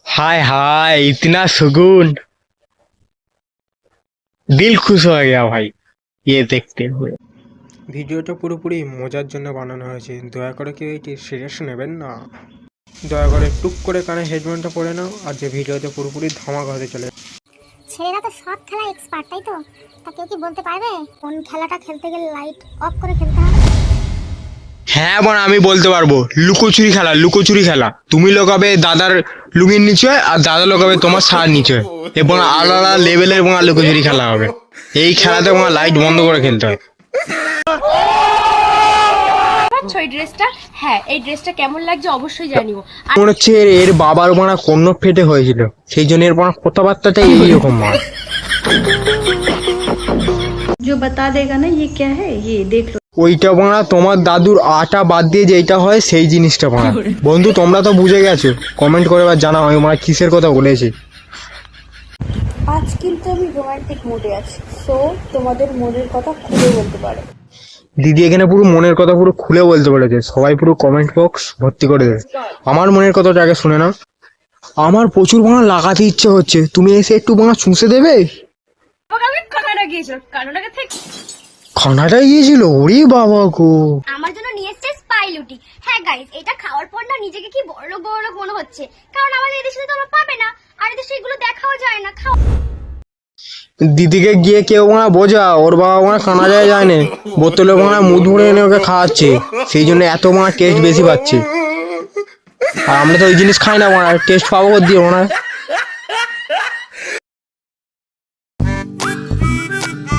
हाय हाय इतना सुकून दिल खुश हो गया भाई ये देखते हुए। ভিডিওটা পুরোপুরি মজার জন্য বানানো হয়েছে, দয়া করে কেউ এটি সিরিয়াস নেবেন না। দয়া করে টুক করে কানে হেডফোনটা পরে নাও, আর যে ভিডিওতে পুরোপুরি ধামাকা হতে চলে। ছেলেরা তো সব খেলা এক্সপার্ট, তাই তো? তা কেউ কি বলতে পারবে কোন খেলাটা খেলতে গেলে লাইট অফ করে খেলতে হবে? হ্যাঁ বোন আমি বলতে পারবো, লুকোচুরি খেলা তুমি লোকাবে দাদার লুঙ্গির নিচে আর দাদা লোকাবে তোমার শাড়ির নিচে এবং আলাদা লেভেলের এবং লুকোচুরি খেলা হবে। এই খেলাতে এবং লাইট বন্ধ করে খেলতে হয়। এই ড্রেসটা, হ্যাঁ এই ড্রেসটা কেমন লাগছে অবশ্যই জানিও। মনে হচ্ছে এর বাবার ওখানে কর্ণ ফেটে হয়েছিল, সেই জন্য এর ওখানে কথাবার্তাটাই এইরকম হয়। जो बता देगा ना ये क्या है, ये देख लो। ওইটা বানা তোমার দাদুর আটা বাদ দিয়ে যেটা হয় সেই জিনিসটা বানা। বন্ধু তোমরা তো বুঝে গেছো, কমেন্ট করে এবার জানাও আমি মানে কিসের কথা বলেছি। আজ কিন্তু আমি রোমান্টিক মুডে আছি, সো তোমাদের মনের কথা খুলে বলতে পারো। দিদি এখানে পুরো মনের কথা পুরো খুলে বলতে পেরেছে, সবাই পুরো কমেন্ট বক্স ভর্তি করে দেবে। আমার মনের কথাটা আগে শুনে নাও। আমার প্রচুর বাঁড়া লাগাতে ইচ্ছে হচ্ছে, তুমি এসে একটু বাঁড়া চুষে দেবে। আমি কানাডা গিয়েছিলাম, কানাডা থেকে খানাটাই গিয়েছিল, ওরে বাবা গো। আমার জন্য নিয়ে এসেছে স্পাইলুটি। হ্যাঁ গাইস, এটা খাওয়ার পর না নিজেকে কি বড় বড় মনে হচ্ছে, কারণ আমাদের এদেশে তো আমরা পাবে না, আর এদেশে এগুলো দেখাও যায় না। দিদিকে গিয়ে কেউ বাঁড়া বোঝা, ওর বাবা বাঁড়া কানাডায় যায় না, বোতলে বাঁড়া মুখ ভরে এনে ওকে খাওয়াচ্ছে, সেই জন্য এত বাঁড়া টেস্ট বেশি পাচ্ছে। আর আমরা তো ওই জিনিস খাই না, বাঁড়া টেস্ট পাবো দিয়ে বাঁড়া।